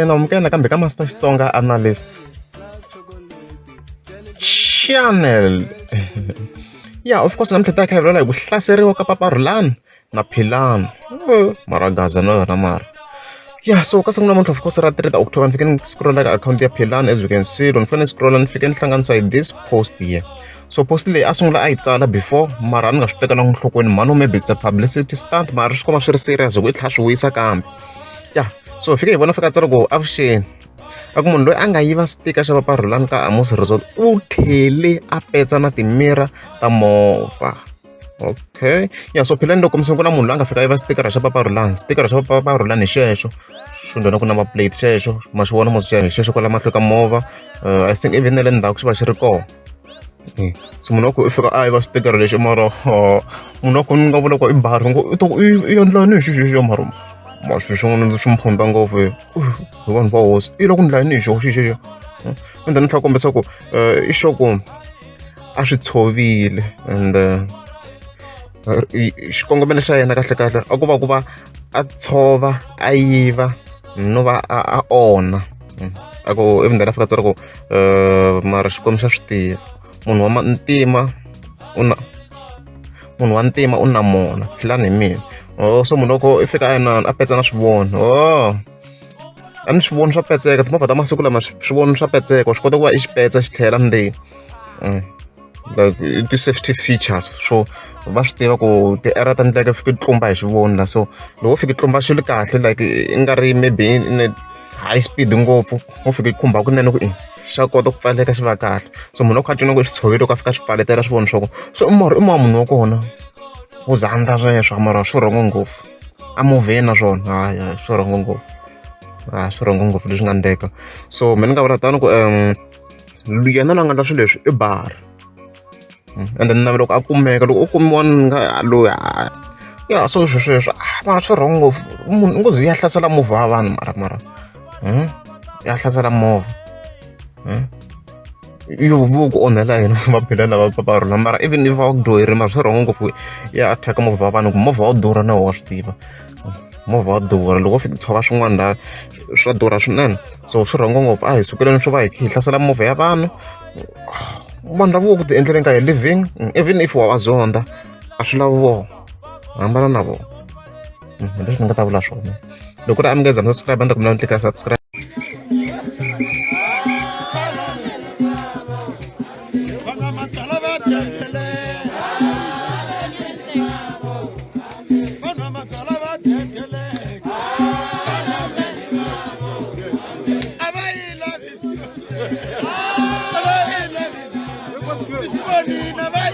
Nomkena kambe ka Master Xitsonga analyst. Channel. Yeah, of course namuntlha ta kha hi vulavula hi ku hlaseriwa ka Papa Rhulani na Philani. Maragaza no yona mara. Yeah, so ka siku namuntlha of course ra 3 October ni fike ni scrolla ka account ya Philani as you can see. Ni fike ni scrolla ni fike ni hlanganisa hi this post here. So post leyi a sungula a yi tsala before mara ni nga swi tekelanga nhlokweni mhani maybe it's a publicity stunt mara swi komba swi ri serious hi ku i tlhela swi wisa kambe. Yeah, so hi fike hi vona fika tsala ku avuxeni. A ku munhu loyi a nga yiva sticker xa Papa Rhulani ka Amos Resort u tlhele a petsa na timira ta movha. Okay, yeah, so Philani loko mi sungula munhu loyi a nga fika a yiva sticker xa Papa Rhulani, sticker xa Papa Rhulani hi xexo xi nghena ku number plate xexo ma xi vona mos hi xexo kwala mahlweni ka movha. I think even na le ndzhaku xi va xi ri kona. So munhu wa ku i fika a yiva sticker lexi mara munhu wa ku ni nga vula ku i bari i to i endla ni hi xixixiya mara swi swin'wana swi mi phunta ngopfu hi vanhu va hosi i loko ni dlaya ni hi xoho xixixiya. Ende ni tlhela kombisa ku i sure ku a swi tshovile and xikongomelo xa yena kahlekahle a ku va a tshova a yiva no va a onha. A ku even then a fika tsala ku mara xikwembu xa swi tiva munhu wa ntima munhu wa ntima u na mona Philani hi mina. So munhu loko i fika a petsa na swivono a ni swivono swa petseka timovha ta masiku lama swivono swa petseka swi kota ku va i xipetsa xi tlhela ndzeni like ti-safety features so va swi tiva ku ti-error ta ndleka fika ti tlumba hi xivono la so loko fika tlumba xi ri kahle like i nga ri maybe high speed ngopfu wo fika i khumba kunene ku xa kota ku pfaleka xi va kahle. So munhu loko a twile ku xi tshovile loko a fika xi pfaletela swivono swa ku so i munhu wa kona u zandla sweswo mara swi rhongo ngopfu a movheni na swona hayi swi rhongo ngopfu swi rhongo ngopfu leswi nga endleka. So mina ni nga vula tani ku yena la nga endla swilo leswi i bari and then nawe loko a kumeka loko u kumiwa ni nga loyi ya so sweswo swi rhongo ngopfu munhu ngozi ya hlasela movha wa vanhu mara ya hlasela movha yo ku onhela yena maphila lava Papa Rhulani mara even if va ku dyoheri mara swi rhongo ngopfu ya attack movha wa vanhu ku movha wa durha na wa swi tiva movha wa durha loko fika tshova swin'wana la swa durha swinene so swi rhongo ngopfu a hi sukeleni swi va hi hlasela movha ya vanhu vanhu lava vo ku ti endleleni ka hi living even if wa zonda a swi lavi vona hambana na vona leswi ni nga ta vula swona. Loko ri a mi nga zanga subscribe a ni ta ku mi klika subscribe. This is